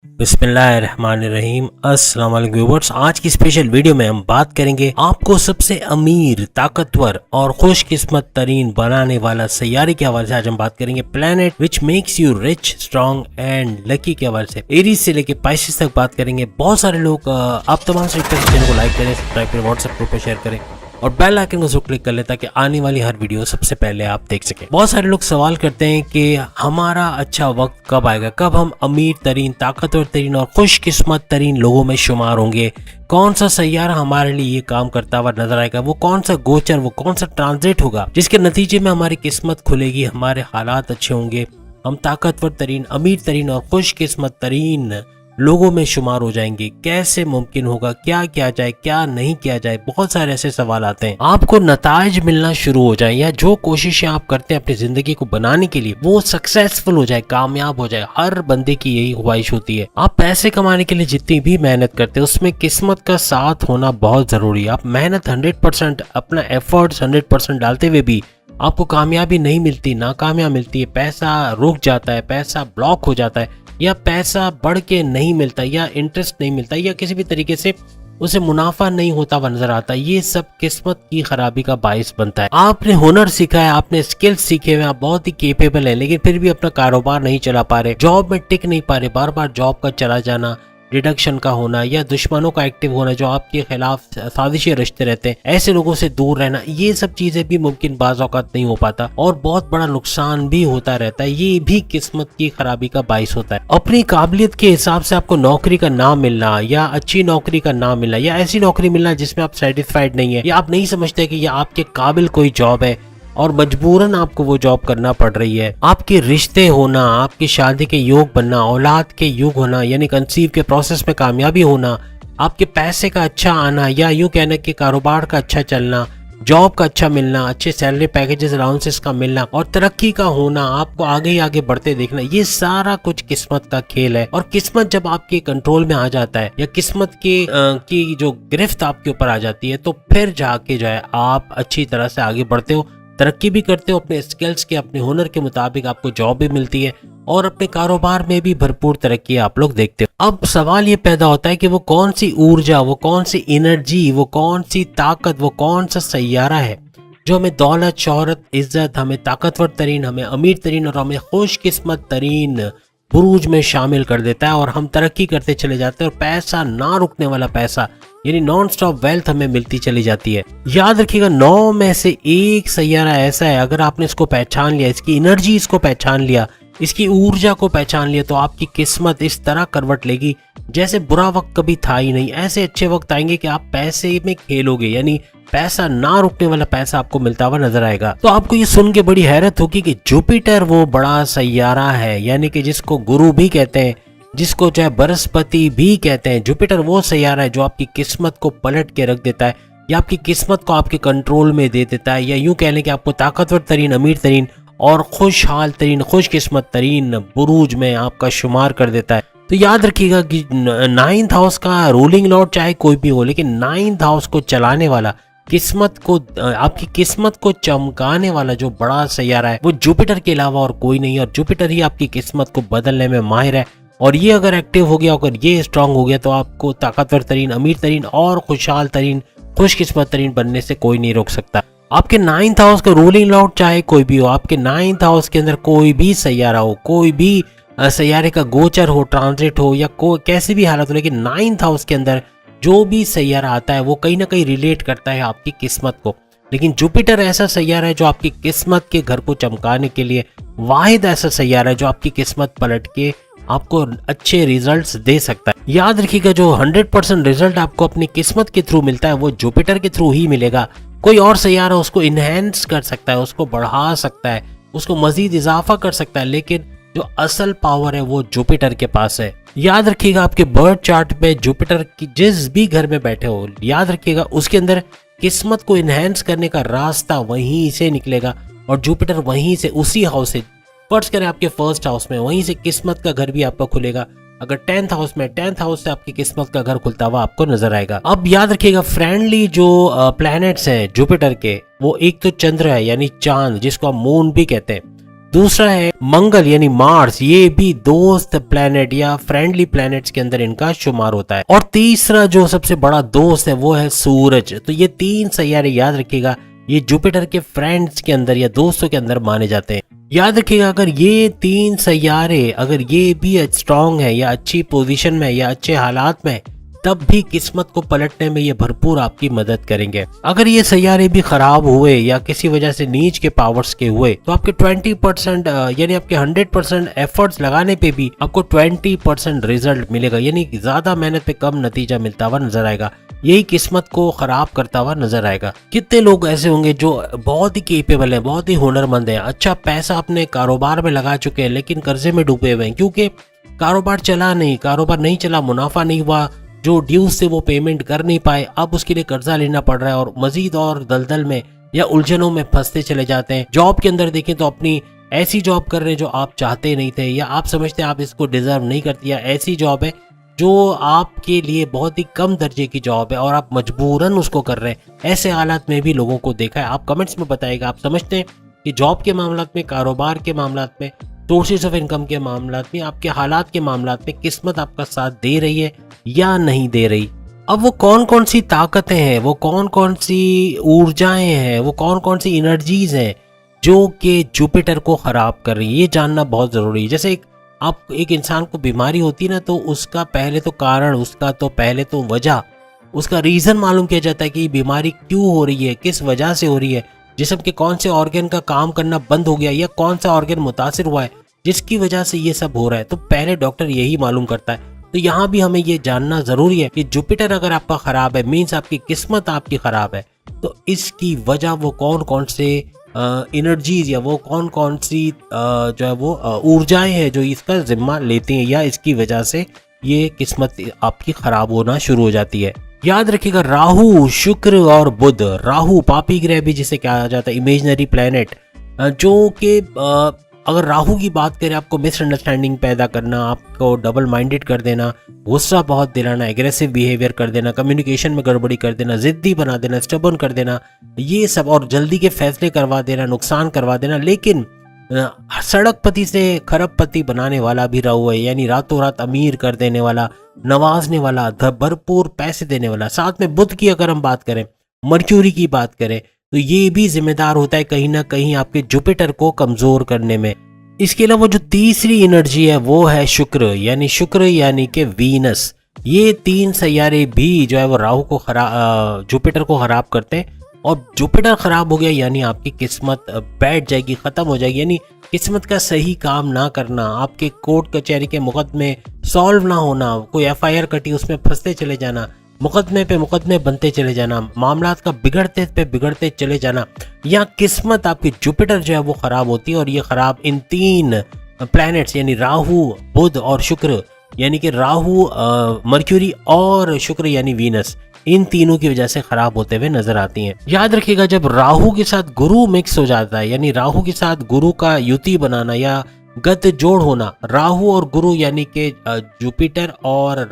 बिस्मिल्लाहिर्रहमानिर्रहीम। अस्सलाम वालेकुम व्यूअर्स। आज की स्पेशल वीडियो में हम बात करेंगे आपको सबसे अमीर, ताकतवर और खुशकिस्मत तरीन बनाने वाला सैयारे के हवाले से। आज हम बात करेंगे planet which makes you rich, strong and lucky के हवाले से। एरीज से लेके पाइसेस तक बात करेंगे। बहुत सारे लोग आप तमाम से चैनल को लाइक करें, सब्सक्राइब करें, व्हाट्सएप ग्रुप पर शेयर करें और बेल आइकन को जरूर क्लिक कर लें ताकि आने वाली हर वीडियो सबसे पहले आप देख सकें। बहुत सारे लोग सवाल करते हैं कि हमारा अच्छा वक्त कब आएगा, कब हम अमीर तरीन, ताकतवर तरीन और खुशकिस्मत तरीन लोगों में शुमार होंगे, कौन सा सैयारा हमारे लिए ये काम करता हुआ नजर आएगा, वो कौन सा गोचर, वो कौन सा ट्रांजिट होगा जिसके नतीजे में हमारी किस्मत खुलेगी, हमारे हालात अच्छे होंगे, हम ताकतवर तरीन, अमीर तरीन और खुशकिस्मत तरीन लोगों में शुमार हो जाएंगे। कैसे मुमकिन होगा, क्या किया जाए, क्या नहीं किया जाए, बहुत सारे ऐसे सवाल आते हैं। आपको नताइज मिलना शुरू हो जाए या जो कोशिशें आप करते हैं अपनी जिंदगी को बनाने के लिए वो सक्सेसफुल हो जाए, कामयाब हो जाए। हर बंदे की यही ख्वाहिश होती है। आप पैसे कमाने के लिए जितनी भी मेहनत करते हैं उसमें किस्मत का साथ होना बहुत जरूरी है। आप मेहनत 100%, अपना एफर्ट्स 100% डालते हुए भी आपको कामयाबी नहीं मिलती, नाकामयाब मिलती है, पैसा रुक जाता है, पैसा ब्लॉक हो जाता है, या पैसा बढ़ के नहीं मिलता, या इंटरेस्ट नहीं मिलता, या किसी भी तरीके से उसे मुनाफा नहीं होता हुआ नजर आता, ये सब किस्मत की खराबी का बायस बनता है। आपने हुनर सीखा है, आपने स्किल्स सीखे हुए, आप बहुत ही केपेबल हैं, लेकिन फिर भी अपना कारोबार नहीं चला पा रहे, जॉब में टिक नहीं पा रहे, बार बार जॉब का चला जाना, डिडक्शन का होना या दुश्मनों का एक्टिव होना जो आपके खिलाफ साजिशें रचते रहते हैं, ऐसे लोगों से दूर रहना, ये सब चीजें भी मुमकिन बाज़ औक़ात नहीं हो पाता और बहुत बड़ा नुकसान भी होता रहता है। ये भी किस्मत की खराबी का बाइस होता है। अपनी काबिलियत के हिसाब से आपको नौकरी का ना मिलना या अच्छी नौकरी का ना मिलना या ऐसी नौकरी मिलना जिसमें आप सेटिस्फाइड नहीं है या आप नहीं समझते कि यह आपके काबिल कोई जॉब है और मजबूरन आपको वो जॉब करना पड़ रही है। आपके रिश्ते होना, आपकी शादी के योग बनना, औलाद के योग होना यानी कंसीव के प्रोसेस में कामयाबी होना, आपके पैसे का अच्छा आना या यूं कहना कि कारोबार का अच्छा चलना, जॉब का अच्छा मिलना, अच्छे सैलरी पैकेजेस, अलाउंसेस का मिलना और तरक्की का होना, आपको आगे ही आगे बढ़ते देखना, ये सारा कुछ किस्मत का खेल है। और किस्मत जब आपके कंट्रोल में आ जाता है या किस्मत की जो गिरफ्त आपके ऊपर आ जाती है तो फिर जाके जो है आप अच्छी तरह से आगे बढ़ते हो, तरक्की भी करते हो, अपने स्किल्स के, अपने हुनर के मुताबिक आपको जॉब भी मिलती है और अपने कारोबार में भी भरपूर तरक्की आप लोग देखते हो। अब सवाल ये पैदा होता है कि वो कौन सी ऊर्जा, वो कौन सी एनर्जी, वो कौन सी ताकत, वो कौन सा सैयारा है जो हमें दौलत, शोहरत, इज्जत, हमें ताकतवर तरीन, हमें अमीर तरीन और हमें खुशकिस्मत तरीन बुरूज में शामिल कर देता है और हम तरक्की करते चले जाते हैं और पैसा ना रुकने वाला पैसा यानी नॉन स्टॉप वेल्थ हमें मिलती चली जाती है। याद रखिएगा 9 में से एक सैयारा ऐसा है, अगर आपने इसको पहचान लिया, इसकी एनर्जी इसको पहचान लिया, इसकी ऊर्जा को पहचान लिया तो आपकी किस्मत इस तरह करवट लेगी जैसे बुरा वक्त कभी था ही नहीं। ऐसे अच्छे वक्त आएंगे कि आप पैसे में खेलोगे यानी पैसा ना रुकने वाला पैसा आपको मिलता हुआ नजर आएगा। तो आपको ये सुन के बड़ी हैरत होगी कि जुपिटर वो बड़ा सैयारा है यानी कि जिसको गुरु भी कहते हैं, जिसको चाहे बृहस्पति भी कहते हैं। जुपिटर वो सैयारा है जो आपकी किस्मत को पलट के रख देता है या आपकी किस्मत को आपके कंट्रोल में दे देता है, या यूं कह लें कि आपको ताकतवर तरीन, अमीर तरीन और खुशहाल तरीन, खुशकिस्मत तरीन बुरूज में आपका शुमार कर देता है। तो याद रखिएगा कि 9th हाउस का रूलिंग लॉर्ड चाहे कोई भी हो, लेकिन 9th हाउस को चलाने वाला, किस्मत को, आपकी किस्मत को चमकाने वाला जो बड़ा सैयारा है वो जुपिटर के अलावा और कोई नहीं। और जुपिटर ही आपकी किस्मत को बदलने में माहिर है और ये अगर एक्टिव हो गया, अगर ये स्ट्रांग हो गया तो आपको ताकतवर तरीन, अमीर तरीन और खुशहाल तरीन, खुशकिस्मत तरीन बनने से कोई नहीं रोक सकता। आपके 9th हाउस का रूलिंग लॉर्ड चाहे कोई भी हो, आपके 9th हाउस के अंदर कोई भी सैयारा हो, कोई भी सैयारे का गोचर हो, ट्रांजिट हो या कैसी भी हालत हो, लेकिन 9th हाउस के अंदर जो भी सैयारा आता है वो कहीं ना कहीं रिलेट करता है आपकी किस्मत को। लेकिन जुपिटर ऐसा सैयारा है जो आपकी किस्मत के घर को चमकाने के लिए वाहिद ऐसा सैयारा है जो आपकी किस्मत पलट के आपको अच्छे रिजल्ट्स दे सकता है। याद रखिएगा जो 100% रिजल्ट आपको अपनी किस्मत के थ्रू मिलता है वो जुपिटर के थ्रू ही मिलेगा। कोई और सैयारा उसको इनहेंस कर सकता है, उसको बढ़ा सकता है, उसको मजीद इजाफा कर सकता है, लेकिन जो असल पावर है वो जुपिटर के पास है। याद रखिएगा आपके बर्थ चार्ट पे जुपिटर की जिस भी घर में बैठे हो, याद रखिएगा उसके अंदर किस्मत को इनहेंस करने का रास्ता वहीं से निकलेगा और जुपिटर वहीं से, उसी हाउस से, फर्ज करें आपके फर्स्ट हाउस में, वहीं से किस्मत का घर भी आपका खुलेगा। अगर 10th हाउस में, 10th हाउस से आपकी किस्मत का घर खुलता हुआ आपको नजर आएगा। अब याद रखिएगा फ्रेंडली जो प्लैनेट्स हैं जुपिटर के, वो एक तो चंद्र है यानी चांद, जिसको हम मून भी कहते हैं, दूसरा है मंगल यानी मार्स, ये भी दोस्त प्लेनेट या फ्रेंडली प्लेनेट्स के अंदर इनका शुमार होता है। और तीसरा जो सबसे बड़ा दोस्त है वो है सूरज। तो ये 3 सैयारे याद रखिएगा, ये जुपिटर के फ्रेंड्स के अंदर या दोस्तों के अंदर माने जाते हैं। याद रखिएगा अगर ये 3 सैयारे अगर ये भी स्ट्रांग है या अच्छी पोजीशन में या अच्छे हालात में, तब भी किस्मत को पलटने में ये भरपूर आपकी मदद करेंगे। अगर ये सैयारे भी खराब हुए या किसी वजह से नीच के पावर्स के हुए, तो आपके 20% यानी आपके 100% एफर्ट्स लगाने पे भी आपको 20% रिजल्ट मिलेगा, यानी ज्यादा मेहनत पे कम नतीजा मिलता हुआ नजर आएगा। यही किस्मत को खराब करता हुआ नजर आएगा। कितने लोग ऐसे होंगे जो बहुत ही केपेबल है, बहुत ही हुनरमंद है, अच्छा पैसा अपने कारोबार में लगा चुके हैं, लेकिन कर्जे में डूबे हुए हैं क्योंकि कारोबार चला नहीं, कारोबार नहीं चला, मुनाफा नहीं हुआ, जो ड्यूज से वो पेमेंट कर नहीं पाए, अब उसके लिए कर्जा लेना पड़ रहा है और मजीद और दलदल में या उलझनों में फंसते चले जाते हैं। जॉब के अंदर देखें तो अपनी ऐसी जॉब कर रहे हैं जो आप चाहते नहीं थे या आप समझते हैं आप इसको डिजर्व नहीं करती, या ऐसी जॉब है जो आपके लिए बहुत ही कम दर्जे की जॉब है और आप मजबूरन उसको कर रहे हैं। ऐसे हालात में भी लोगों को देखा है। आप कमेंट्स में बताइएगा, आप समझते हैं कि जॉब के मामलात में, कारोबार के मामलात में, सोर्सेज ऑफ इनकम के मामलात में, आपके हालात के मामलात में किस्मत आपका साथ दे रही है या नहीं दे रही। अब वो कौन कौन सी ताकतें हैं, वो कौन कौन सी ऊर्जाएं हैं, वो कौन कौन सी एनर्जीज हैं जो कि जुपिटर को खराब कर रही है, ये जानना बहुत जरूरी है। जैसे एक इंसान को बीमारी होती है ना, तो उसका पहले तो कारण, उसका तो पहले तो वजह, उसका रीजन मालूम किया जाता है कि बीमारी क्यों हो रही है, किस वजह से हो रही है, जिस्म के कौन से ऑर्गन का काम करना बंद हो गया या कौन सा ऑर्गन मुतासिर हुआ है जिसकी वजह से ये सब हो रहा है। तो पहले डॉक्टर यही मालूम करता है। तो यहाँ भी हमें ये जानना जरूरी है कि जुपिटर अगर आपका खराब है, मीन्स आपकी किस्मत आपकी खराब है, तो इसकी वजह वो कौन कौन से एनर्जीज या वो कौन कौन सी जो है वो ऊर्जाएं हैं जो इसका जिम्मा लेती हैं या इसकी वजह से ये किस्मत आपकी खराब होना शुरू हो जाती है। याद रखिएगा राहु, शुक्र और बुध, राहु पापी ग्रह भी जिसे कहा जाता है, इमेजिनरी प्लेनेट, जो कि अगर राहु की बात करें, आपको मिसअंडरस्टैंडिंग पैदा करना, आपको डबल माइंडेड कर देना, गुस्सा बहुत दिलाना, एग्रेसिव बिहेवियर कर देना, कम्युनिकेशन में गड़बड़ी कर देना, जिद्दी बना देना, स्टबर्न कर देना, ये सब, और जल्दी के फैसले करवा देना, नुकसान करवा देना। लेकिन सड़क पति से खरब पति बनाने वाला भी राहु है, यानी रातों रात अमीर कर देने वाला, नवाजने वाला, भरपूर पैसे देने वाला। साथ में बुध की अगर हम बात करें, मर्क्यूरी की बात करें, तो ये भी जिम्मेदार होता है कहीं ना कहीं आपके जुपिटर को कमजोर करने में। इसके अलावा जो तीसरी एनर्जी है वो है शुक्र यानी कि वीनस। ये 3 सैयारे भी जो है वो राहु को जुपिटर को खराब करते हैं, और जुपिटर खराब हो गया यानी आपकी किस्मत बैठ जाएगी, खत्म हो जाएगी। यानी किस्मत का सही काम ना करना, आपके कोर्ट कचहरी के मुकदमे सॉल्व ना होना, कोई FIR कटी उसमें फंसते चले जाना, मुकदमे पे मुकदमे बनते चले जाना, मामलात का बिगड़ते पे बिगड़ते चले जाना, या किस्मत आपकी जुपिटर जो है वो खराब होती है। और ये खराब इन 3 प्लैनेट्स यानी राहु, बुध और शुक्र, यानी कि राहु, मर्क्यूरी और शुक्र यानी वीनस, इन तीनों की वजह से खराब होते हुए नजर आती हैं। याद रखिएगा जब राहु के साथ गुरु मिक्स हो जाता है, यानी राहु के साथ गुरु का युति बनाना या गत जोड़ होना, राहु और गुरु यानी कि जुपिटर और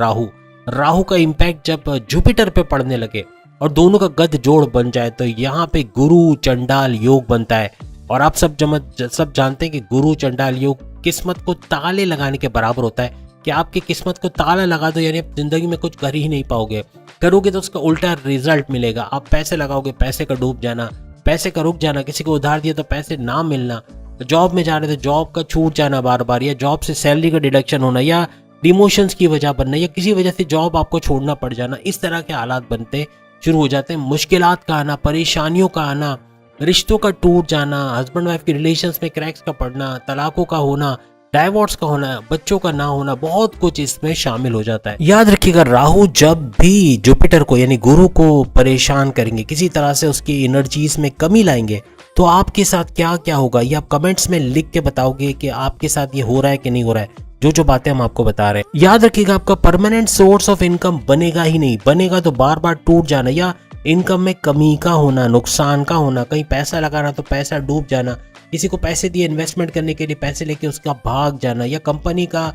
राहु का इम्पैक्ट जब जुपिटर पे पड़ने लगे और दोनों का गद जोड़ बन जाए, तो यहाँ पे गुरु चंडाल योग बनता है। और आप सब जानते हैं कि गुरु चंडाल योग किस्मत को ताले लगाने के बराबर होता है, कि आपकी किस्मत को ताला लगा दो यानी आप जिंदगी में कुछ कर ही नहीं पाओगे, करोगे तो उसका उल्टा रिजल्ट मिलेगा। आप पैसे लगाओगे, पैसे का डूब जाना, पैसे का रुक जाना, किसी को उधार दिया तो पैसे ना मिलना, जॉब में जा रहे थे जॉब का छूट जाना बार बार, या जॉब से सैलरी का डिडक्शन होना, या डिमोशंस की वजह बनना, या किसी वजह से जॉब आपको छोड़ना पड़ जाना। इस तरह के हालात बनते शुरू हो जाते हैं। मुश्किलात का आना, परेशानियों का आना, रिश्तों का टूट जाना, हस्बैंड वाइफ के रिलेशंस में क्रैक्स का पड़ना, तलाकों का होना, डाइवोर्स का होना, बच्चों का ना होना, बहुत कुछ इसमें शामिल हो जाता है। याद रखिएगा राहु जब भी जुपिटर को यानी गुरु को परेशान करेंगे, किसी तरह से उसकी एनर्जीज में कमी लाएंगे, तो आपके साथ क्या क्या होगा ये आप कमेंट्स में लिख के बताओगे कि आपके साथ ये हो रहा है कि नहीं हो रहा है, जो बातें हम आपको बता रहे हैं। याद रखिएगा आपका परमानेंट सोर्स ऑफ इनकम बनेगा ही नहीं, बनेगा तो बार बार टूट जाना, या इनकम में कमी का होना, नुकसान का होना, कहीं पैसा लगाना तो पैसा डूब जाना, किसी को पैसे दिए इन्वेस्टमेंट करने के लिए, पैसे लेके उसका भाग जाना, या कंपनी का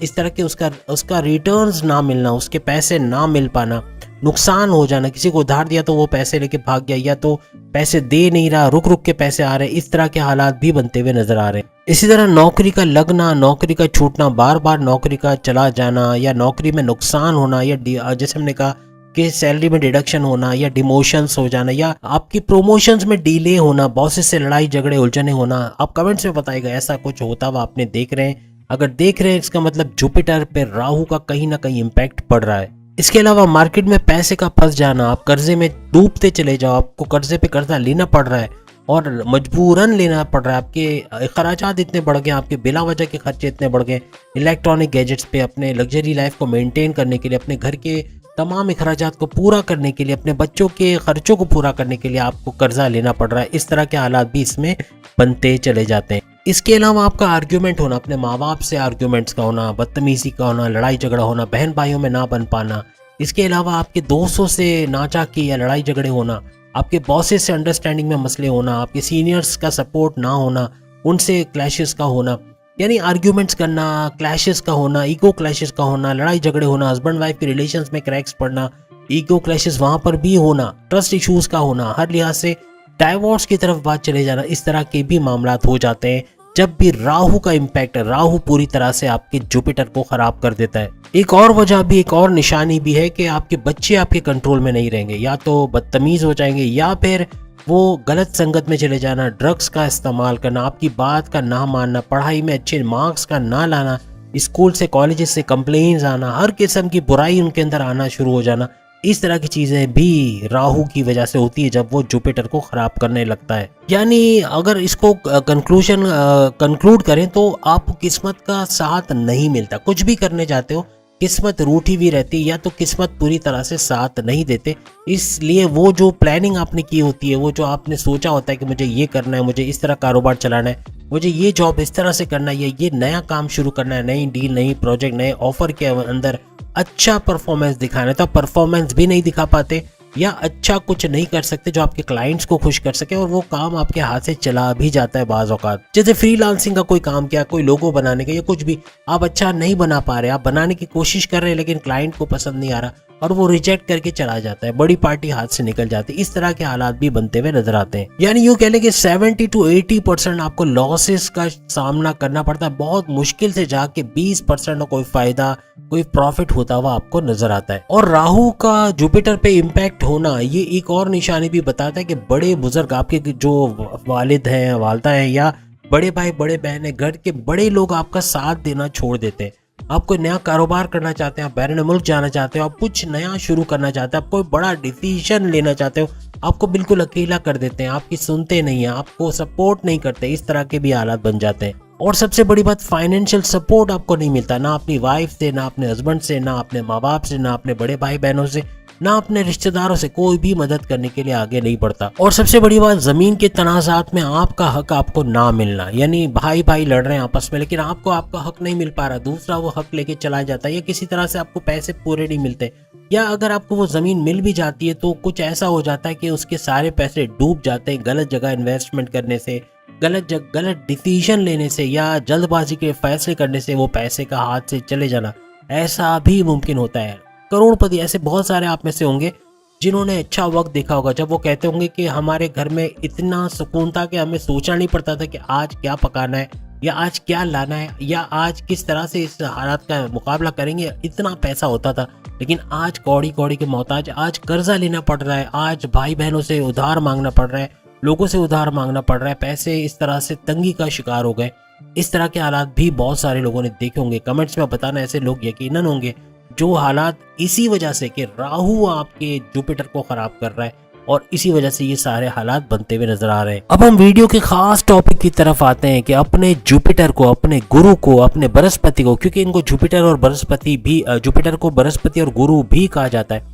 इस तरह के उसका रिटर्न्स ना मिलना, उसके पैसे ना मिल पाना, नुकसान हो जाना, किसी को उधार दिया तो वो पैसे लेके भाग गया, या तो पैसे दे नहीं रहा, रुक रुक के पैसे आ रहे हैं, इस तरह के हालात भी बनते हुए नजर आ रहे हैं। इसी तरह नौकरी का लगना, नौकरी का छूटना, बार बार नौकरी का चला जाना या नौकरी में नुकसान होना या जैसे हमने कहा कि सैलरी में डिडक्शन होना या डिमोशंस हो जाना या आपकी प्रमोशंस में डिले होना, बॉसेस से लड़ाई झगड़े उलझने होना। आप कमेंट्स में बताइएगा ऐसा कुछ होता हुआ आपने देख रहे हैं। अगर देख रहे हैं इसका मतलब जुपिटर पे राहु का कहीं ना कहीं इम्पैक्ट पड़ रहा है। इसके अलावा मार्केट में पैसे का फंस जाना, आप कर्जे में डूबते चले जाओ, आपको कर्जे पे कर्जा लेना पड़ रहा है और मजबूरन लेना पड़ रहा है। आपके खर्चात इतने बढ़ गए, आपके बिला वजह के खर्चे इतने बढ़ गए, इलेक्ट्रॉनिक गैजेट्स पे, अपने लग्जरी लाइफ को मेंटेन करने के लिए, अपने घर के तमाम अखराजात को पूरा करने के लिए, अपने बच्चों के खर्चों को पूरा करने के लिए आपको कर्जा लेना पड़ रहा है। इस तरह के हालात भी इसमें बनते चले जाते हैं। इसके अलावा आपका आर्ग्यूमेंट होना, अपने माँ बाप से आर्ग्यूमेंट्स का होना, बदतमीजी का होना, लड़ाई झगड़ा होना, बहन भाइयों में ना बन पाना। इसके अलावा आपके दोस्तों से नाचाकी या लड़ाई झगड़े होना, आपके बॉसेस से अंडरस्टैंडिंग में मसले होना, आपके सीनियर्स का सपोर्ट ना होना, उनसे क्लैशेस का होना, यानी आर्ग्यूमेंट्स करना, क्लैशेस का होना, ईगो क्लैशेस का होना, लड़ाई झगड़े होना, हस्बैंड वाइफ के रिलेशंस में क्रैक्स पड़ना, ईगो क्लैशेस वहां पर भी होना, ट्रस्ट इश्यूज का होना, हर लिहाज से डाइवोर्स की तरफ बात चले जाना। इस तरह के भी मामलात हो जाते हैं जब भी राहु का इम्पैक्ट है। राहु पूरी तरह से आपके जुपिटर को खराब कर देता है। एक और वजह भी, एक और निशानी भी है कि आपके बच्चे आपके कंट्रोल में नहीं रहेंगे, या तो बदतमीज हो जाएंगे या फिर वो गलत संगत में चले जाना, ड्रग्स का इस्तेमाल करना, आपकी बात का ना मानना, पढ़ाई में अच्छे मार्क्स का ना लाना, स्कूल से कॉलेजेस से कंप्लेंट्स आना, हर किस्म की बुराई उनके अंदर आना शुरू हो जाना। इस तरह की चीजें भी राहु की वजह से होती है जब वो जुपिटर को खराब करने लगता है। यानी अगर इसको कंक्लूड करें तो आपको किस्मत का साथ नहीं मिलता। कुछ भी करने जाते हो किस्मत रूठी भी रहती है या तो किस्मत पूरी तरह से साथ नहीं देते। इसलिए वो जो प्लानिंग आपने की होती है, वो जो आपने सोचा होता है कि मुझे ये करना है, मुझे इस तरह कारोबार चलाना है, मुझे ये जॉब इस तरह से करना है, ये नया काम शुरू करना है, नई डील, नई प्रोजेक्ट, नए ऑफर के अंदर अच्छा परफॉर्मेंस दिखाना है, तो आप परफॉर्मेंस भी नहीं दिखा पाते या अच्छा कुछ नहीं कर सकते जो आपके क्लाइंट्स को खुश कर सके, और वो काम आपके हाथ से चला भी जाता है बाज़ औक़ात। जैसे फ्रीलांसिंग का कोई काम किया, कोई लोगो बनाने का या कुछ भी, आप अच्छा नहीं बना पा रहे, आप बनाने की कोशिश कर रहे हैं लेकिन क्लाइंट को पसंद नहीं आ रहा और वो रिजेक्ट करके चला जाता है, बड़ी पार्टी हाथ से निकल जाती है। इस तरह के हालात भी बनते हुए नजर आते हैं। यानी यूँ कह लें कि 70 to 80% आपको लॉसेस का सामना करना पड़ता है। बहुत मुश्किल से जाके 20% कोई फायदा, कोई प्रॉफिट होता हुआ आपको नजर आता है। और राहु का जुपिटर पे इम्पैक्ट होना ये एक और निशानी भी बताता है कि बड़े बुजुर्ग, आपके जो वालिद हैं, वालदा हैं या बड़े भाई बड़े बहन है, घर के बड़े लोग आपका साथ देना छोड़ देते हैं। आप कोई नया कारोबार करना चाहते हैं, आप बैरून मुल्क जाना चाहते हो, आप कुछ नया शुरू करना चाहते हैं, आप कोई बड़ा डिसीजन लेना चाहते हो, आपको बिल्कुल अकेला कर देते हैं, आपकी सुनते नहीं है, आपको सपोर्ट नहीं करते। इस तरह के भी हालात बन जाते हैं। और सबसे बड़ी बात, फाइनेंशियल सपोर्ट आपको नहीं मिलता, ना अपनी वाइफ से, ना अपने हस्बैंड से, ना अपने माँ बाप से, ना अपने बड़े भाई बहनों से, ना अपने रिश्तेदारों से। कोई भी मदद करने के लिए आगे नहीं बढ़ता। और सबसे बड़ी बात, जमीन के तनाजात में आपका हक आपको ना मिलना, यानी भाई भाई लड़ रहे हैं आपस में लेकिन आपको आपका हक नहीं मिल पा रहा, दूसरा वो हक लेके चला जाता है, या किसी तरह से आपको पैसे पूरे नहीं मिलते, या अगर आपको वो जमीन मिल भी जाती है तो कुछ ऐसा हो जाता है कि उसके सारे पैसे डूब जाते हैं गलत जगह इन्वेस्टमेंट करने से, गलत डिसीजन लेने से या जल्दबाजी के फैसले करने से वो पैसे का हाथ से चले जाना। ऐसा भी मुमकिन होता है। करोड़पति ऐसे बहुत सारे आप में से होंगे जिन्होंने अच्छा वक्त देखा होगा जब वो कहते होंगे कि हमारे घर में इतना सुकून था कि हमें सोचना नहीं पड़ता था कि आज क्या पकाना है या आज क्या लाना है या आज किस तरह से इस हालात का मुकाबला करेंगे, इतना पैसा होता था। लेकिन आज कौड़ी कौड़ी के मोहताज, आज कर्जा लेना पड़ रहा है, आज भाई बहनों से उधार मांगना पड़ रहा है, लोगों से उधार मांगना पड़ रहा है, पैसे इस तरह से तंगी का शिकार हो गए। इस तरह के हालात भी बहुत सारे लोगों ने देखे होंगे। कमेंट्स में बताना, ऐसे लोग यकीनन होंगे जो हालात इसी वजह से कि राहु आपके जुपिटर को खराब कर रहा है और इसी वजह से ये सारे हालात बनते हुए नजर आ रहे हैं। अब हम वीडियो के खास टॉपिक की तरफ आते हैं कि अपने जुपिटर को, अपने गुरु को, अपने बृहस्पति को, क्योंकि इनको जुपिटर और बृहस्पति भी, जुपिटर को बृहस्पति और गुरु भी कहा जाता है,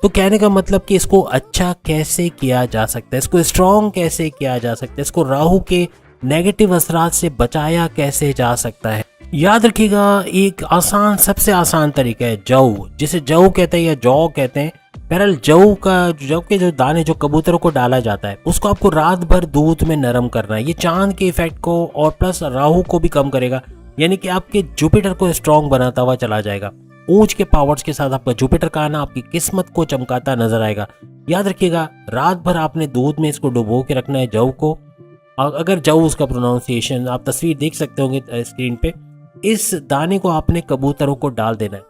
तो कहने का मतलब कि इसको अच्छा कैसे किया जा सकता है, इसको स्ट्रॉन्ग कैसे किया जा सकता है, इसको राहु के नेगेटिव असरात से बचाया कैसे जा सकता है। याद रखिएगा, एक आसान, सबसे आसान तरीका है जौ, जिसे जौ कहते हैं या जौ कहते हैं। बहरहाल जौ के जो दाने जो कबूतरों को डाला जाता है उसको आपको रात भर दूध में नरम करना है। ये चांद के इफेक्ट को और प्लस राहु को भी कम करेगा, यानी कि आपके जुपिटर को स्ट्रॉन्ग बनाता हुआ चला जाएगा। ऊंच के पावर्स के साथ आपका जुपिटर का आना आपकी किस्मत को चमकाता नजर आएगा। याद रखिएगा रात भर आपने दूध में इसको डुबो के रखना है, जव को। अगर जव उसका प्रोनाउंसिएशन आप तस्वीर देख सकते होंगे स्क्रीन पे। इस दाने को आपने कबूतरों को डाल देना है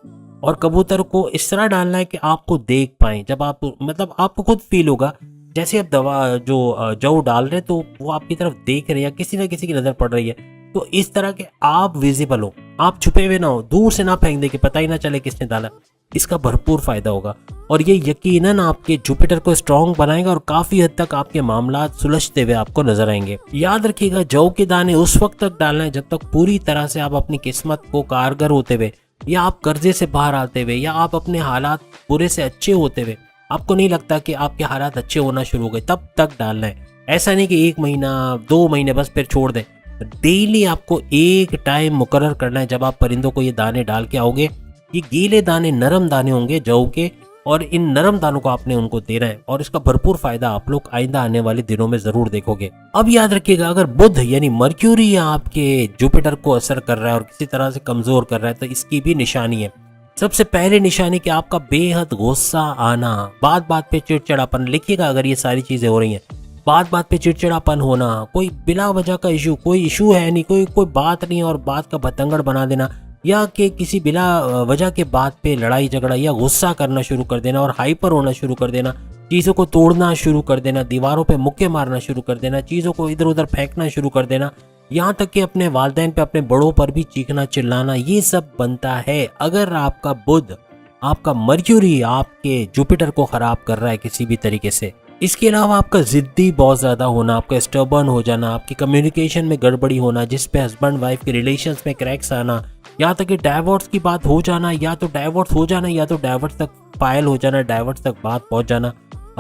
और कबूतर को इस तरह डालना है कि आपको देख पाए। जब आप मतलब आपको खुद फील होगा जैसे आप दवा जो जव डाल रहे तो वो आपकी तरफ देख रहे हैं या किसी ना किसी की नजर पड़ रही है, तो इस तरह के आप विजिबल हो, आप छुपे हुए ना हो, दूर से ना फेंक दे कि पता ही ना चले किसने डाला। इसका भरपूर फायदा होगा और ये यकीनन आपके जुपिटर को स्ट्रांग बनाएगा और काफी हद तक आपके मामला सुलझते हुए आपको नजर आएंगे। याद रखिएगा जौ के दाने उस वक्त तक डालना है जब तक पूरी तरह से आप अपनी किस्मत को कारगर होते हुए या आप कर्जे से बाहर आते हुए या आप अपने हालात बुरे से अच्छे होते हुए आपको नहीं लगता कि आपके हालात अच्छे होना शुरू हो गए, तब तक डालना है। ऐसा नहीं कि 1 महीना 2 महीने बस फिर छोड़ दें। डेली आपको एक टाइम मुकर्रर करना है जब आप परिंदों को ये दाने डाल के आओगे। ये गीले दाने नरम दाने होंगे जौ के और इन नरम दानों को आपने उनको देना है और इसका भरपूर फायदा आप लोग आइंदा आने वाले दिनों में जरूर देखोगे। अब याद रखिएगा अगर बुध यानी मर्क्यूरी आपके जुपिटर को असर कर रहा है और किसी तरह से कमजोर कर रहा है तो इसकी भी निशानी है। सबसे पहले निशानी कि आपका बेहद गुस्सा आना, बात बात पे चिड़चिड़ापन। लिखिएगा अगर ये सारी चीजें हो रही हैं, बात बात पे चिड़चिड़ापन होना, कोई बिला वजह का इशू, कोई इशू है नहीं, कोई बात नहीं और बात का बतंगड़ बना देना, या कि किसी बिला वजह के बात पे लड़ाई झगड़ा या गुस्सा करना शुरू कर देना और हाइपर होना शुरू कर देना, चीज़ों को तोड़ना शुरू कर देना, दीवारों पे मुक्के मारना शुरू कर देना, चीज़ों को इधर उधर फेंकना शुरू कर देना, यहाँ तक कि अपने वालिदैन पे अपने बड़ों पर भी चीखना चिल्लाना, ये सब बनता है अगर आपका बुध आपका मर्क्यूरी आपके जुपिटर को खराब कर रहा है किसी भी तरीके से। इसके अलावा आपका जिद्दी बहुत ज़्यादा होना, आपका स्टर्बन हो जाना, आपकी कम्युनिकेशन में गड़बड़ी होना जिसपे हस्बैंड वाइफ के रिलेशंस में क्रैक्स आना, यहाँ तक कि डाइवोर्स की बात हो जाना, या तो डाइवोर्स हो जाना या तो डाइवोर्स तक फाइल हो जाना, डाइवोर्स तक बात पहुँच जाना,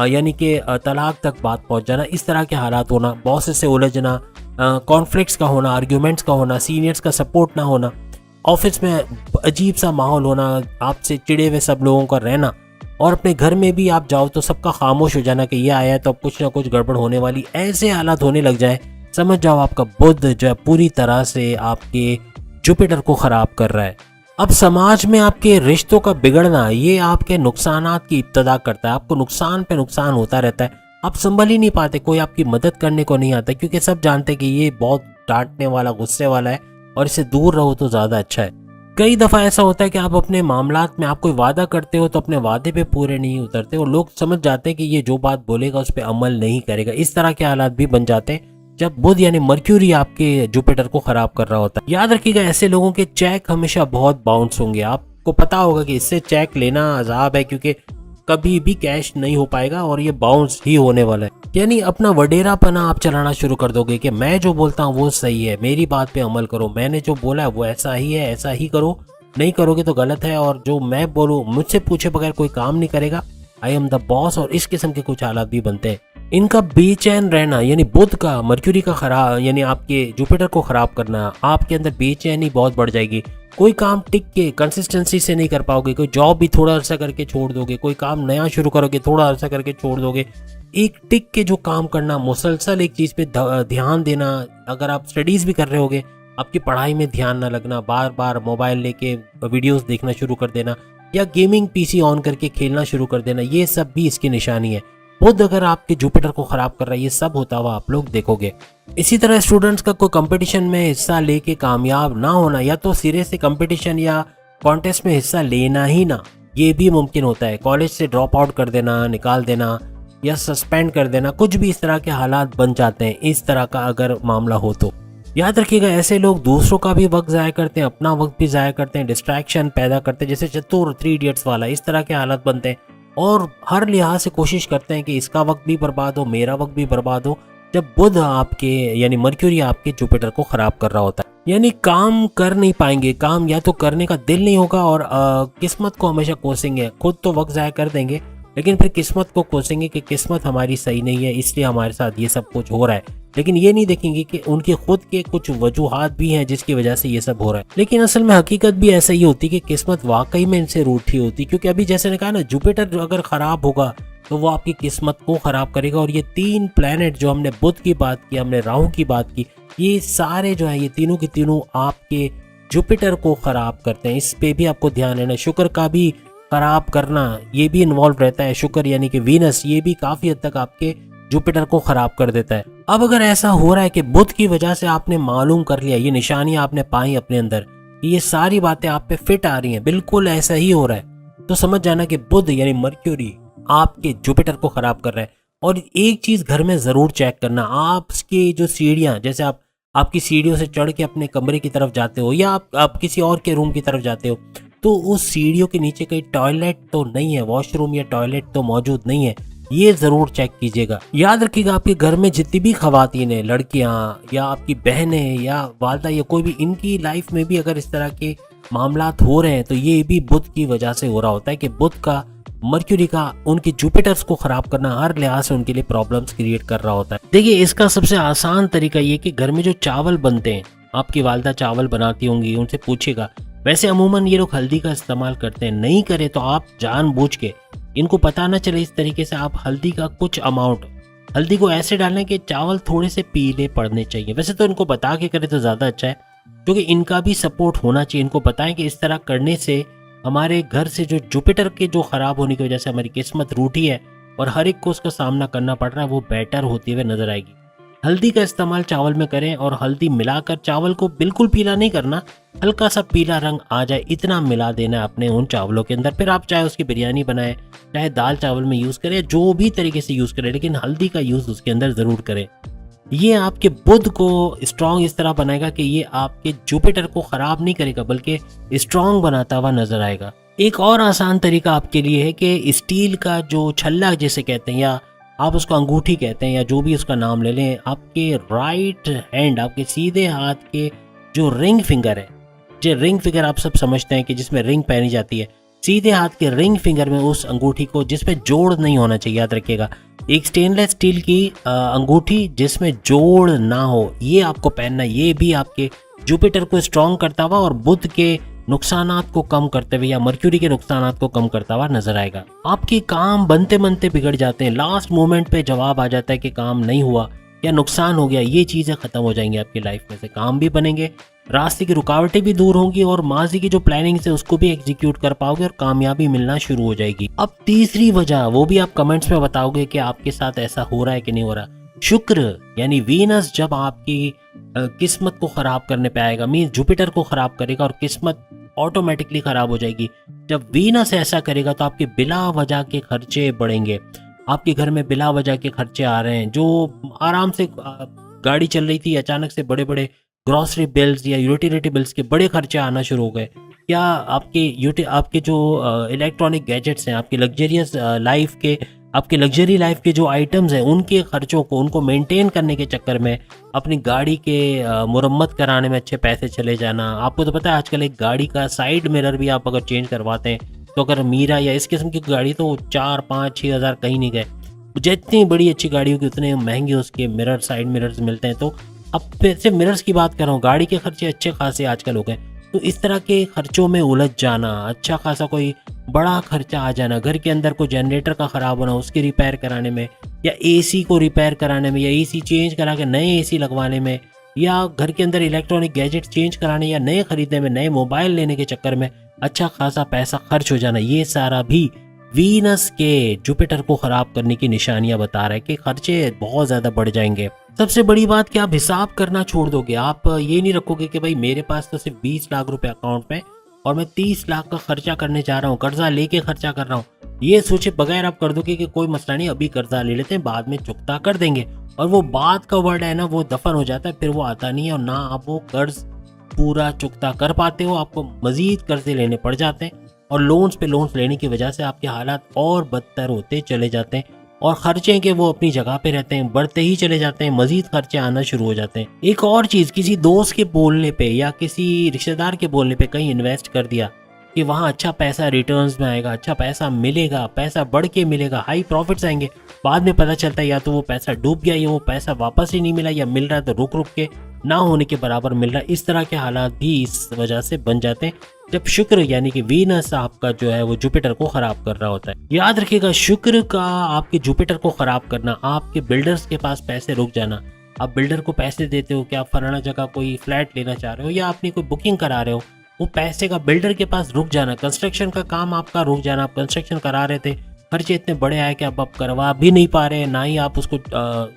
यानी कि तलाक तक बात पहुँच जाना, इस तरह के हालात होना, बॉस से उलझना, कॉन्फ्लिक्ट्स का होना, आर्ग्यूमेंट्स का होना, सीनियर्स का सपोर्ट ना होना, ऑफिस में अजीब सा माहौल होना, आपसे चिड़े हुए सब लोगों का रहना, और अपने घर में भी आप जाओ तो सबका खामोश हो जाना कि ये आया है तो अब कुछ ना कुछ गड़बड़ होने वाली, ऐसे हालात होने लग जाए, समझ जाओ आपका बुध जो है पूरी तरह से आपके जुपिटर को खराब कर रहा है। अब समाज में आपके रिश्तों का बिगड़ना ये आपके नुकसानात की इब्तदा करता है, आपको नुकसान पे नुकसान होता रहता है, आप संभल ही नहीं पाते, कोई आपकी मदद करने को नहीं आता क्योंकि सब जानते हैं कि ये बहुत डांटने वाला गुस्से वाला है और इससे दूर रहो तो ज़्यादा अच्छा है। कई दफ़ा ऐसा होता है कि आप अपने मामलात में आप कोई वादा करते हो तो अपने वादे पे पूरे नहीं उतरते और लोग समझ जाते हैं कि ये जो बात बोलेगा उस पर अमल नहीं करेगा। इस तरह के हालात भी बन जाते हैं जब बुध यानी मर्क्यूरी आपके जुपिटर को खराब कर रहा होता है। याद रखिएगा ऐसे लोगों के चेक हमेशा बहुत बाउंस होंगे, आपको पता होगा कि इससे चेक लेना अजाब है क्योंकि कभी भी कैश नहीं हो पाएगा और ये बाउंस ही होने वाला है। यानी अपना वडेरापना आप चलाना शुरू कर दोगे कि मैं जो बोलता हूँ वो सही है, मेरी बात पे अमल करो, मैंने जो बोला है वो ऐसा ही है, ऐसा ही करो, नहीं करोगे तो गलत है, और जो मैं बोलूँ मुझसे पूछे बगैर कोई काम नहीं करेगा, आई एम द बॉस, और इस किस्म के कुछ हालात भी बनते हैं। इनका बेचैन रहना यानी बुध का मर्क्यूरी का खराब यानी आपके जुपिटर को खराब करना, आपके अंदर बेचैनी बहुत बढ़ जाएगी, कोई काम टिक के कंसिस्टेंसी से नहीं कर पाओगे, कोई जॉब भी थोड़ा अरसा करके छोड़ दोगे, कोई काम नया शुरू करोगे थोड़ा अरसा करके छोड़ दोगे, एक टिक के जो काम करना, मुसलसल एक चीज़ पे ध्यान देना, अगर आप स्टडीज़ भी कर रहे होगे आपकी पढ़ाई में ध्यान ना लगना, बार बार मोबाइल लेके वीडियोस देखना शुरू कर देना या गेमिंग पीसी ऑन करके खेलना शुरू कर देना, ये सब भी इसकी निशानी है। बुध अगर आपके जुपिटर को खराब कर रहा है ये सब होता हुआ आप लोग देखोगे। इसी तरह स्टूडेंट्स का कोई कंपटीशन में हिस्सा लेके कामयाब ना होना, या तो सिरे से कंपटीशन या कॉन्टेस्ट में हिस्सा लेना ही ना, ये भी मुमकिन होता है। कॉलेज से ड्रॉप आउट कर देना, निकाल देना या सस्पेंड कर देना, कुछ भी इस तरह के हालात बन जाते हैं इस तरह का अगर मामला हो तो। याद रखिएगा ऐसे लोग दूसरों का भी वक्त ज़ाया करते हैं, अपना वक्त भी ज़ाया करते हैं, डिस्ट्रैक्शन पैदा करते हैं, जैसे चतुर 3 इडियट्स वाला, इस तरह के हालात बनते हैं और हर लिहाज से कोशिश करते हैं कि इसका वक्त भी बर्बाद हो, मेरा वक्त भी बर्बाद हो, जब बुध आपके यानी मर्क्यूरी आपके जुपिटर को खराब कर रहा होता है। यानी काम कर नहीं पाएंगे, काम या तो करने का दिल नहीं होगा और किस्मत को हमेशा कोसेंगे, खुद तो वक्त ज़ाया कर देंगे लेकिन फिर किस्मत को कोसेंगे कि किस्मत हमारी सही नहीं है इसलिए हमारे साथ ये सब कुछ हो रहा है, लेकिन ये नहीं देखेंगे कि उनके खुद के कुछ वजूहात भी हैं जिसकी वजह से ये सब हो रहा है। लेकिन असल में हकीकत भी ऐसा ही होती है कि किस्मत वाकई में इनसे रूठी होती, क्योंकि अभी जैसे ने कहा ना जुपिटर अगर खराब होगा तो वो आपकी किस्मत को खराब करेगा। और ये 3 प्लैनेट जो हमने बुध की बात की, हमने राहु की बात की, ये सारे जो है ये तीनों के तीनों आपके जुपिटर को खराब करते हैं, इस पे भी आपको ध्यान देना। शुक्र का भी खराब करना ये भी इन्वॉल्व रहता है। शुक्र यानी कि वीनस ये भी काफी हद तक आपके जुपिटर को खराब कर देता है। अब अगर ऐसा हो रहा है कि बुध की वजह से आपने मालूम कर लिया, ये निशानियां आपने पाई अपने अंदर, ये सारी बातें आप पे फिट आ रही हैं, बिल्कुल ऐसा ही हो रहा है, तो समझ जाना कि बुध यानी मर्क्यूरी आपके जुपिटर को खराब कर रहा है। और एक चीज घर में जरूर चेक करना, आपकी जो सीढ़ियां, जैसे आप आपकी सीढ़ियों से चढ़ के अपने कमरे की तरफ जाते हो या आप किसी और के रूम की तरफ जाते हो, तो उस सीढ़ियों के नीचे कहीं टॉयलेट तो नहीं है, वॉशरूम या टॉयलेट तो मौजूद नहीं है, ये जरूर चेक कीजिएगा। याद रखिएगा आपके घर में जितनी भी खवातीन है, लड़कियां या आपकी बहनें या वालदा या कोई भी, इनकी लाइफ में भी अगर इस तरह के मामलात हो रहे हैं तो ये भी बुध की वजह से हो रहा होता है कि बुध का, मर्क्यूरी का उनकी जुपिटर्स को खराब करना हर लिहाज से उनके लिए प्रॉब्लम्स क्रिएट कर रहा होता है। देखिए इसका सबसे आसान तरीका ये कि घर में जो चावल बनते हैं, आपकी वालदा चावल बनाती होंगी, उनसे पूछिएगा। वैसे अमूमन ये लोग हल्दी का इस्तेमाल करते हैं, नहीं करे तो आप जानबूझ के, इनको पता ना चले इस तरीके से, आप हल्दी का कुछ अमाउंट, हल्दी को ऐसे डालने के चावल थोड़े से पीले पड़ने चाहिए। वैसे तो इनको बता के करे तो ज़्यादा अच्छा है, क्योंकि इनका भी सपोर्ट होना चाहिए। इनको बताएं कि इस तरह करने से हमारे घर से जो जुपिटर के जो खराब होने की वजह से हमारी किस्मत रूठी है और हर एक को उसका सामना करना पड़ रहा है, वो बेटर होती हुए नजर आएगी। हल्दी का इस्तेमाल चावल में करें और हल्दी मिलाकर, चावल को बिल्कुल पीला नहीं करना, हल्का सा पीला रंग आ जाए इतना मिला देना है अपने उन चावलों के अंदर। फिर आप चाहे उसकी बिरयानी बनाएं, चाहे दाल चावल में यूज़ करें, जो भी तरीके से यूज़ करें, लेकिन हल्दी का यूज़ उसके अंदर ज़रूर करें। ये आपके बुध को स्ट्रांग इस तरह बनाएगा कि ये आपके जुपिटर को ख़राब नहीं करेगा, बल्कि स्ट्रांग बनाता हुआ नजर आएगा। एक और आसान तरीका आपके लिए है कि स्टील का जो छल्ला जिसे कहते हैं, या आप उसको अंगूठी कहते हैं, या जो भी उसका नाम ले लें, आपके राइट हैंड, आपके सीधे हाथ के जो रिंग फिंगर है, जो रिंग फिंगर आप सब समझते हैं कि जिसमें रिंग पहनी जाती है, सीधे हाथ के रिंग फिंगर में उस अंगूठी को, जिसमें जोड़ नहीं होना चाहिए, याद रखिएगा, एक स्टेनलेस स्टील की अंगूठी जिसमें जोड़ ना हो, ये आपको पहनना। ये भी आपके जुपिटर को स्ट्रांग करता हुआ और बुध के नुकसानात को कम करते हुए या मर्क्यूरी के नुकसानात को कम करता हुआ नजर आएगा। आपके काम बनते बनते बिगड़ जाते हैं, लास्ट मोमेंट पे जवाब आ जाता है कि काम नहीं हुआ या नुकसान हो गया, ये चीजें खत्म हो जाएंगी आपकी लाइफ में से। काम भी बनेंगे, रास्ते की रुकावटें भी दूर होंगी और माजी की जो प्लानिंग है उसको भी एग्जीक्यूट कर पाओगे और कामयाबी मिलना शुरू हो जाएगी। अब तीसरी वजह, वो भी आप कमेंट्स में बताओगे कि आपके साथ ऐसा हो रहा है कि नहीं हो रहा। शुक्र यानी वीनस जब आपकी किस्मत को खराब करने पे आएगा, मीन जुपिटर को खराब करेगा और किस्मत ऑटोमेटिकली खराब हो जाएगी। जब वीनस ऐसा करेगा तो आपके बिला वजह के खर्चे बढ़ेंगे। आपके घर में बिला वजह के खर्चे आ रहे हैं, जो आराम से गाड़ी चल रही थी, अचानक से बड़े बड़े ग्रॉसरी बिल्स या यूटिलिटी बिल्स के बड़े खर्चे आना शुरू हो गए, या आपके जो इलेक्ट्रॉनिक गैजेट्स हैं, आपकी लग्जरियस लाइफ के, आपके लग्जरी लाइफ के जो आइटम्स हैं, उनके खर्चों को, उनको मेंटेन करने के चक्कर में अपनी गाड़ी के मुरम्मत कराने में अच्छे पैसे चले जाना। आपको तो पता है आजकल एक गाड़ी का साइड मिरर भी आप अगर चेंज करवाते हैं तो अगर मीरा या इस किस्म की गाड़ी तो 4-5-6 हज़ार कहीं नहीं गए। जितनी बड़ी अच्छी गाड़ी होगी उतने महंगे उसके मिरर, साइड मिरर्स मिलते हैं। तो अब फिर से मिरर्स की बात कर रहा हूँ, गाड़ी के खर्चे अच्छे खासे आजकल हो गए। तो इस तरह के खर्चों में उलझ जाना, अच्छा खासा कोई बड़ा खर्चा आ जाना, घर के अंदर कोई जनरेटर का ख़राब होना, उसकी रिपेयर कराने में, या एसी को रिपेयर कराने में, या एसी चेंज करा के नए एसी लगवाने में, या घर के अंदर इलेक्ट्रॉनिक गैजेट चेंज कराने या नए खरीदने में, नए मोबाइल लेने के चक्कर में अच्छा खासा पैसा खर्च हो जाना, ये सारा भी वीनस के जुपिटर को खराब करने की निशानियां बता रहा है कि खर्चे बहुत ज़्यादा बढ़ जाएंगे। सबसे बड़ी बात कि आप हिसाब करना छोड़ दोगे। आप ये नहीं रखोगे कि भाई मेरे पास तो सिर्फ 20 लाख रुपए अकाउंट में और मैं 30 लाख का खर्चा करने जा रहा हूँ, कर्जा लेके खर्चा कर रहा हूँ। ये सोचे बगैर आप कर दोगे कि कोई मसला नहीं, अभी कर्जा ले लेते हैं, बाद में चुकता कर देंगे, और वो बाद का वर्ड है ना, वो दफन हो जाता है, फिर वो आता नहीं है और ना आप वो कर्ज पूरा चुकता कर पाते हो, आपको मजीद कर्जे लेने पड़ जाते हैं और लोन्स पे लोन्स लेने की वजह से आपके हालात और बदतर होते चले जाते हैं और खर्चे के वो अपनी जगह पे रहते हैं, बढ़ते ही चले जाते हैं, मजीद खर्चे आना शुरू हो जाते हैं। एक और चीज़, किसी दोस्त के बोलने पे या किसी रिश्तेदार के बोलने पे कहीं इन्वेस्ट कर दिया कि वहाँ अच्छा पैसा रिटर्न्स में आएगा, अच्छा पैसा मिलेगा, पैसा बढ़ के मिलेगा, हाई प्रॉफिट्स आएंगे। बाद में पता चलता है या तो वो पैसा डूब गया या वो पैसा वापस ही नहीं मिला, या मिल रहा है तो रुक रुक के ना होने के बराबर मिल रहा है। इस तरह के हालात भी इस वजह से बन जाते हैं जब शुक्र यानी कि वीनस आपका जो है वो जुपिटर को खराब कर रहा होता है। याद रखिएगा, शुक्र का आपके जुपिटर को खराब करना, आपके बिल्डर्स के पास पैसे रुक जाना। आप बिल्डर को पैसे देते हो कि आप फलाना जगह कोई फ्लैट लेना चाह रहे हो या अपनी कोई बुकिंग करा रहे हो, वो पैसे का बिल्डर के पास रुक जाना, कंस्ट्रक्शन का काम आपका रुक जाना, आप कंस्ट्रक्शन करा रहे थे, खर्चे इतने बड़े आए कि आप करवा भी नहीं पा रहे, ना ही आप उसको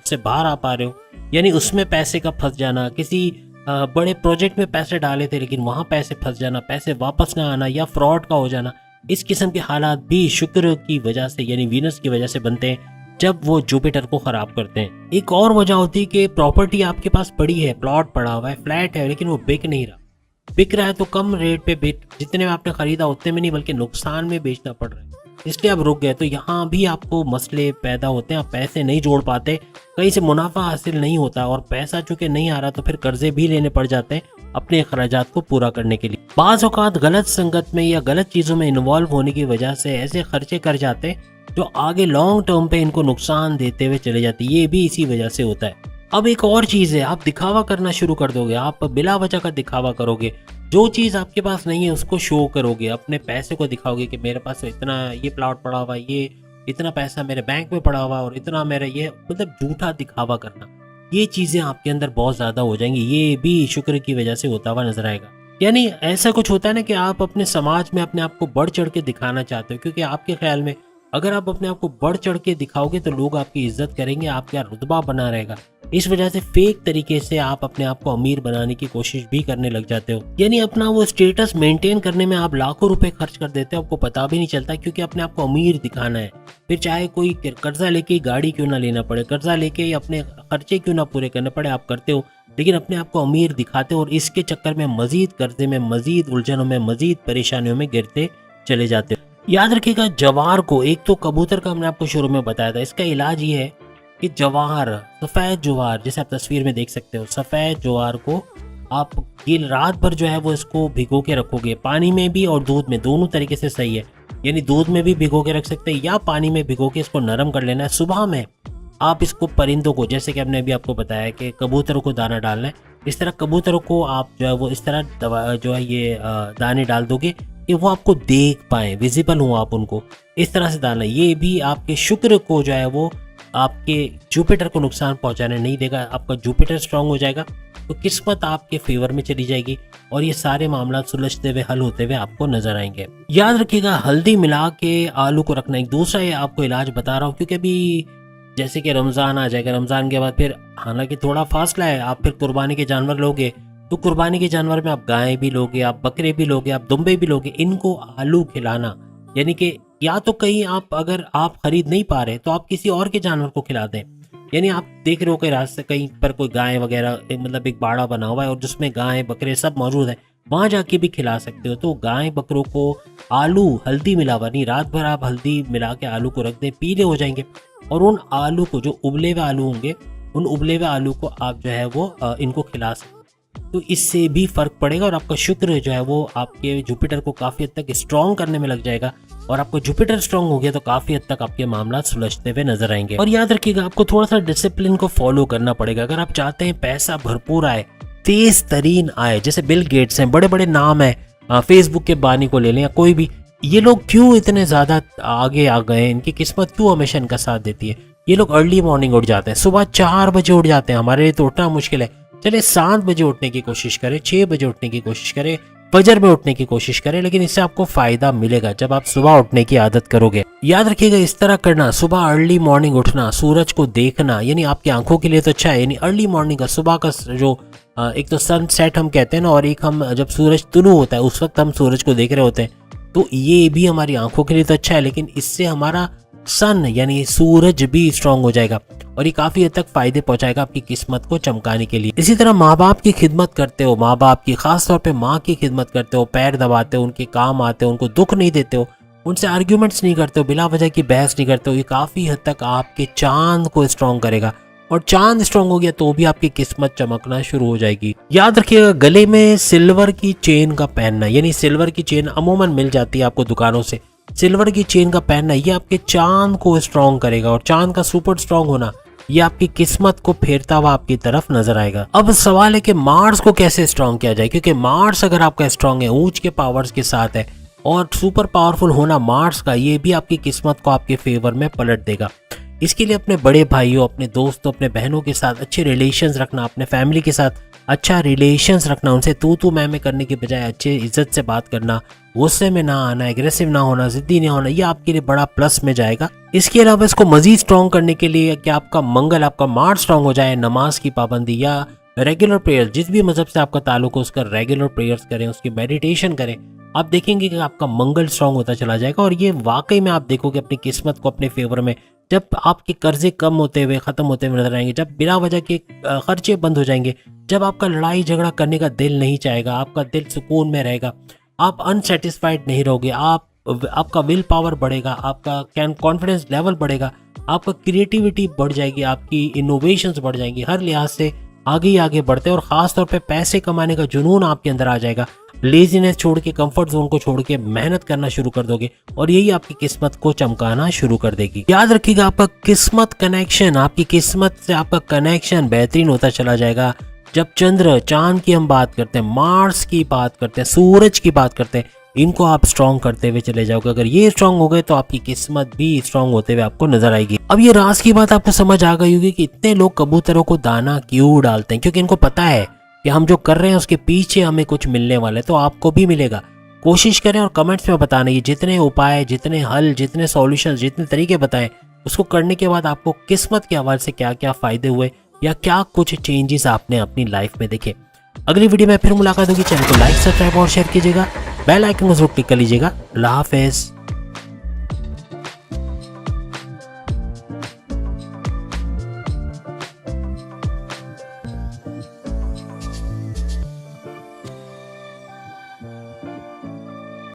से बाहर आ पा रहे हो, यानी उसमें पैसे का फंस जाना। किसी बड़े प्रोजेक्ट में पैसे डाले थे लेकिन वहाँ पैसे फंस जाना, पैसे वापस ना आना या फ्रॉड का हो जाना। इस किस्म के हालात भी शुक्र की वजह से यानी वीनस की वजह से बनते हैं जब वो जुपिटर को खराब करते हैं। एक और वजह होती है कि प्रॉपर्टी आपके पास पड़ी है, प्लॉट पड़ा हुआ है, फ्लैट है, लेकिन वो बिक नहीं रहा। बिक रहा है तो कम रेट पे जितने में आपने खरीदा उतने में नहीं बल्कि नुकसान में बेचना पड़ रहा है, इसलिए आप रुक गए। तो यहाँ भी आपको मसले पैदा होते हैं, आप पैसे नहीं जोड़ पाते, कहीं से मुनाफा हासिल नहीं होता और पैसा चूंकि नहीं आ रहा तो फिर कर्जे भी लेने पड़ जाते हैं अपने अखराजात को पूरा करने के लिए। बाज़ औक़ात गलत संगत में या गलत चीज़ों में इन्वॉल्व होने की वजह से ऐसे खर्चे कर जाते हैं जो आगे लॉन्ग टर्म पे इनको नुकसान देते हुए चले जाते हैं। ये भी इसी वजह से होता है। अब एक और चीज़ है, आप दिखावा करना शुरू कर दोगे, आप बिला वजह का दिखावा करोगे, जो चीज़ आपके पास नहीं है उसको शो करोगे, अपने पैसे को दिखाओगे कि मेरे पास इतना ये प्लॉट पड़ा हुआ है, ये इतना पैसा मेरे बैंक में पड़ा हुआ और इतना मेरा ये, मतलब झूठा दिखावा करना, ये चीज़ें आपके अंदर बहुत ज़्यादा हो जाएंगी। ये भी शुक्र की वजह से होता हुआ नजर आएगा। यानी ऐसा कुछ होता है ना कि आप अपने समाज में अपने आप को बढ़ चढ़ के दिखाना चाहते हो, क्योंकि आपके ख्याल में अगर आप अपने आप को बढ़ चढ़ के दिखाओगे तो लोग आपकी इज्जत करेंगे, आपका रुतबा बना रहेगा। इस वजह से फेक तरीके से आप अपने आप को अमीर बनाने की कोशिश भी करने लग जाते हो, यानी अपना वो स्टेटस मेंटेन करने में आप लाखों रुपए खर्च कर देते हो, आपको पता भी नहीं चलता, क्योंकि अपने आप को अमीर दिखाना है। फिर चाहे कोई कर्जा लेके गाड़ी क्यों ना लेना पड़े, कर्जा लेके अपने खर्चे क्यों ना पूरे करने पड़े, आप करते हो, लेकिन अपने आप को अमीर दिखाते हो और इसके चक्कर में मजीद कर्जे में, मजीद उलझनों में, मजीद परेशानियों में गिरते चले जाते हो। याद रखिएगा, जवार को, एक तो कबूतर का हमने आपको शुरू में बताया था, इसका इलाज ये है कि जवार, सफ़ेद जवार, जैसे आप तस्वीर में देख सकते हो, सफ़ेद जवार को आप ये रात भर जो है वो इसको भिगो के रखोगे, पानी में भी और दूध में, दोनों तरीके से सही है। यानी दूध में भी भिगो के रख सकते हैं या पानी में भिगो के इसको नरम कर लेना है। सुबह में आप इसको परिंदों को, जैसे कि हमने अभी आपको बताया कि कबूतरों को दाना डालना है, इस तरह कबूतरों को आप जो है वो इस तरह दवा जो है ये दाने डाल दोगे कि वो आपको देख पाए, विजिबल हो आप उनको, इस तरह से डालना। ये भी आपके शुक्र को जो है वो आपके जुपिटर को नुकसान पहुंचाने नहीं देगा, आपका जुपिटर स्ट्रांग हो जाएगा तो किस्मत आपके फेवर में चली जाएगी और ये सारे मामला सुलझते हुए, हल होते हुए आपको नजर आएंगे। याद रखिएगा, हल्दी मिला के आलू को रखना। एक दूसरा ये आपको इलाज बता रहा हूँ, क्योंकि अभी जैसे कि रमज़ान आ जाएगा, रमज़ान के बाद फिर हालांकि थोड़ा फासला है, आप फिर कुर्बानी के जानवर लोगे तो कुर्बानी के जानवर में आप गाय भी लोगे, आप बकरे भी लोगे, आप दुम्बे भी लोगे, इनको आलू खिलाना, यानी कि या तो कहीं आप अगर आप खरीद नहीं पा रहे तो आप किसी और के जानवर को खिला दें। यानी आप देख रहे हो कि रास्ते कहीं पर कोई गाय वगैरह, मतलब एक बाड़ा बना हुआ है और जिसमें गाय बकरे सब मौजूद है, वहां जाके भी खिला सकते हो। तो गाय बकरों को आलू हल्दी मिला हुआ, नहीं, रात भर आप हल्दी मिला के आलू को रख दें, पीले हो जाएंगे और उन आलू को, जो उबले हुए आलू होंगे, उन उबले हुए आलू को आप जो है वो इनको खिला सकते, तो इससे भी फर्क पड़ेगा और आपका शुक्र जो है वो आपके जुपिटर को काफी हद तक स्ट्रॉन्ग करने में लग जाएगा और आपको जुपिटर स्ट्रॉन्ग हो गया तो काफी हद तक आपके मामला सुलझते हुए नजर आएंगे। और याद रखिएगा, आपको थोड़ा सा डिसिप्लिन को फॉलो करना पड़ेगा अगर आप चाहते हैं पैसा भरपूर आए, तेज तरीन आए। जैसे बिल गेट्स हैं, बड़े बड़े नाम है, फेसबुक के बानी को ले लें या कोई भी, ये लोग क्यों इतने ज्यादा आगे आ गए, इनकी किस्मत क्यों हमेशा इनका साथ देती है। ये लोग अर्ली मॉर्निंग उठ जाते हैं, सुबह 4 बजे उठ जाते हैं, हमारे लिए तो उठना मुश्किल है। चले 7 बजे उठने की कोशिश करें, 6 बजे उठने की कोशिश करें, फजर में उठने की कोशिश करें, लेकिन इससे आपको फायदा मिलेगा जब आप सुबह उठने की आदत करोगे। याद रखिएगा, इस तरह करना, सुबह अर्ली मॉर्निंग उठना, सूरज को देखना, यानी आपकी आंखों के लिए तो अच्छा है। यानी अर्ली मॉर्निंग का, सुबह का जो एक तो सनसेट हम कहते हैं ना, और एक हम जब सूरज तुलू होता है उस वक्त हम सूरज को देख रहे होते हैं, तो ये भी हमारी आंखों के लिए तो अच्छा है, लेकिन इससे हमारा सन यानी सूरज भी स्ट्रांग हो जाएगा और ये काफी हद तक फायदे पहुंचाएगा आपकी किस्मत को चमकाने के लिए। इसी तरह माँ बाप की खिदमत करते हो, माँ बाप की, खास तौर पे माँ की खिदमत करते हो, पैर दबाते हो, उनके काम आते हो, उनको दुख नहीं देते हो, उनसे आर्ग्यूमेंट्स नहीं करते हो, बिला वजह की बहस नहीं करते हो, ये काफी हद तक आपके चांद को स्ट्रांग करेगा और चांद स्ट्रांग हो गया तो भी आपकी किस्मत चमकना शुरू हो जाएगी। याद रखिएगा, गले में सिल्वर की चेन का पहनना, यानी सिल्वर की चेन अमूमन मिल जाती है आपको दुकानों से, सिल्वर की चेन का पहनना ये आपके चांद को स्ट्रांग करेगा और चांद का सुपर स्ट्रांग होना ये आपकी किस्मत को फेरता हुआ आपकी तरफ नजर आएगा। अब सवाल है कि मार्स को कैसे स्ट्रांग किया जाए, क्योंकि मार्स अगर आपका स्ट्रांग है, ऊंच के पावर्स के साथ है और सुपर पावरफुल होना मार्स का, ये भी आपकी किस्मत को आपके फेवर में पलट देगा। इसके लिए अपने बड़े भाइयों, अपने दोस्तों, अपने बहनों के साथ अच्छे रिलेशंस रखना, अपने फैमिली के साथ अच्छा रिलेशंस रखना, उनसे तू मैं करने के बजाय अच्छे इज्जत से बात करना, गुस्से में ना आना, एग्रेसिव ना होना, जिद्दी नहीं होना, ये आपके लिए बड़ा प्लस में जाएगा। इसके अलावा इसको मजीद स्ट्रॉन्ग करने के लिए कि आपका मंगल, आपका मार्च स्ट्रॉन्ग हो जाए, नमाज की पाबंदी या रेगुलर प्रेयर, जिस भी मजहब से आपका ताल्लुक हो उसका रेगुलर प्रेयर्स करें, उसकी मेडिटेशन करें, आप देखेंगे कि आपका मंगल स्ट्रॉन्ग होता चला जाएगा। और ये वाकई में आप देखोगे अपनी किस्मत को अपने फेवर में, जब आपके कर्जे कम होते हुए ख़त्म होते हुए नजर आएंगे, जब बिना वजह के खर्चे बंद हो जाएंगे, जब आपका लड़ाई झगड़ा करने का दिल नहीं चाहेगा, आपका दिल सुकून में रहेगा, आप अनसेटिस्फाइड नहीं रहोगे, आपका विल पावर बढ़ेगा, आपका कॉन्फिडेंस लेवल बढ़ेगा, आपका क्रिएटिविटी बढ़ जाएगी, आपकी इनोवेशंस बढ़ जाएंगी, हर लिहाज से आगे ही आगे बढ़ते हैं। और ख़ास तौर पे पैसे कमाने का जुनून आपके अंदर आ जाएगा, लेजीनेस छोड़ के, कंफर्ट जोन को छोड़ के मेहनत करना शुरू कर दोगे और यही आपकी किस्मत को चमकाना शुरू कर देगी। याद रखिएगा, आपका किस्मत कनेक्शन, आपकी किस्मत से आपका कनेक्शन बेहतरीन होता चला जाएगा जब चंद्र, चांद की हम बात करते हैं, मार्स की बात करते हैं, सूरज की बात करते हैं, इनको आप स्ट्रॉन्ग करते हुए चले जाओगे। अगर ये स्ट्रॉन्ग हो गए तो आपकी किस्मत भी स्ट्रॉन्ग होते हुए आपको नजर आएगी। अब ये राज की बात आपको समझ आ गई होगी कि इतने लोग कबूतरों को दाना क्यों डालते हैं, क्योंकि इनको पता है कि हम जो कर रहे हैं उसके पीछे हमें कुछ मिलने वाला है, तो आपको भी मिलेगा। कोशिश करें और कमेंट्स में बताना, ये जितने उपाय, जितने हल, जितने सॉल्यूशन, जितने तरीके बताएं, उसको करने के बाद आपको किस्मत के हवाले से क्या क्या फायदे हुए या क्या कुछ चेंजेस आपने अपनी लाइफ में देखे। अगली वीडियो में फिर मुलाकात होगी। चैनल को लाइक, सब्सक्राइब और शेयर कीजिएगा, बेल आइकन को जरूर क्लिक कर लीजिएगा। अल्लाह हाफिज़।